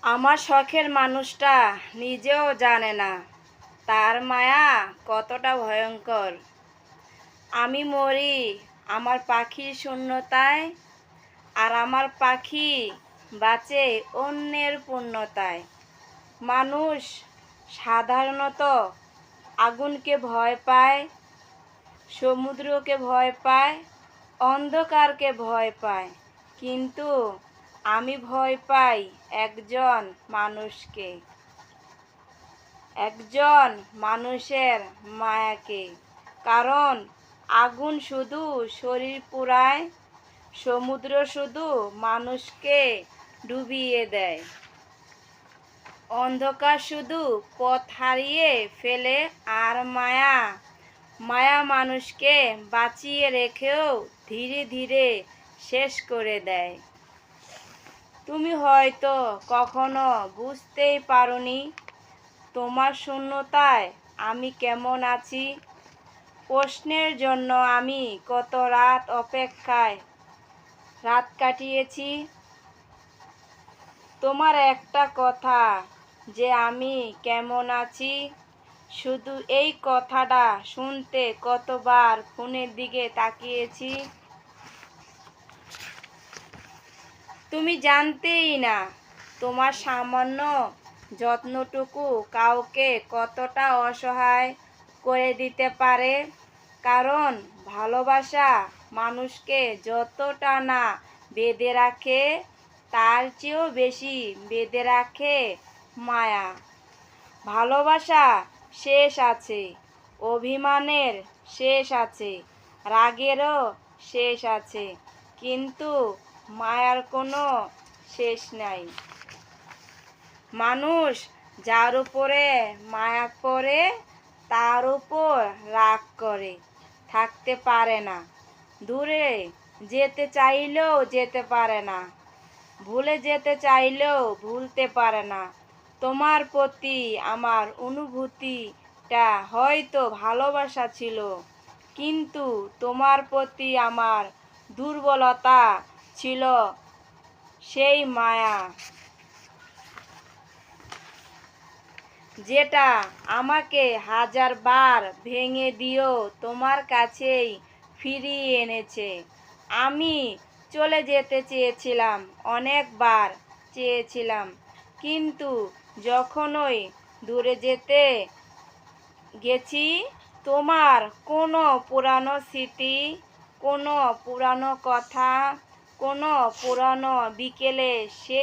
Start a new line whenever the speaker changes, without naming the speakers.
আমার শখের মানুষটা নিজেও জানে না তার মায়া কতটা ভয়ঙ্কর। আমি মরি আমার পাখির শূন্যতায়, আর আমার পাখি বাঁচে অন্যের পূর্ণতায়। মানুষ সাধারণত আগুনকে ভয় পায়, সমুদ্রকে ভয় পায়, অন্ধকারকে ভয় পায়, কিন্তু আমি ভয় পাই একজন মানুষকে, একজন মানুষের মায়াকে। কারণ আগুন শুধু শরীর পোড়ায়, সমুদ্র শুধু মানুষকে ডুবিয়ে দেয়, অন্ধকার শুধু পথ হারিয়ে ফেলে, আর মায়া মায়া মানুষকে বাঁচিয়ে রেখেও ধীরে ধীরে শেষ করে দেয়। তুমি হয়তো কখনো বুঝতেই পারোনি তোমার শূন্যতায় আমি কেমন আছি। প্রশ্নের জন্য আমি কত রাত অপেক্ষায় রাত কাটিয়েছি। তোমার একটা কথা যে আমি কেমন আছি, শুধু এই কথাটা শুনতে কতবার ফোনের দিকে তাকিয়েছি। তুমি জানতেই না তোমার সামান্য যত্নটুকু কাউকে কতটা অসহায় করে দিতে পারে। কারণ ভালোবাসা মানুষকে যতটা না বেঁধে রাখে, তার চেয়েও বেশি বেঁধে রাখে মায়া। ভালোবাসা শেষ আছে, অভিমানের শেষ আছে, রাগেরও শেষ আছে, কিন্তু মায়ার কোনো শেষ নাই। মানুষ যার উপরে মায়া করে তার উপর রাগ করে থাকতে পারে না, দূরে যেতে চাইলেও যেতে পারে না, ভুলে যেতে চাইলেও ভুলতে পারে না। তোমার প্রতি আমার অনুভূতিটা হয়তো ভালোবাসা ছিল, কিন্তু তোমার প্রতি আমার দুর্বলতা ছিল সেই মায়া, যেটা আমাকে হাজারবার ভেঙে দিয়েও তোমার কাছেই ফিরিয়ে এনেছে। আমি চলে যেতে চেয়েছিলাম, অনেকবার চেয়েছিলাম, কিন্তু যখনই দূরে যেতে গেছি, তোমার কোনো পুরানো স্মৃতি, কোনো পুরানো কথা, কোনো পুরানো বিকেলে সে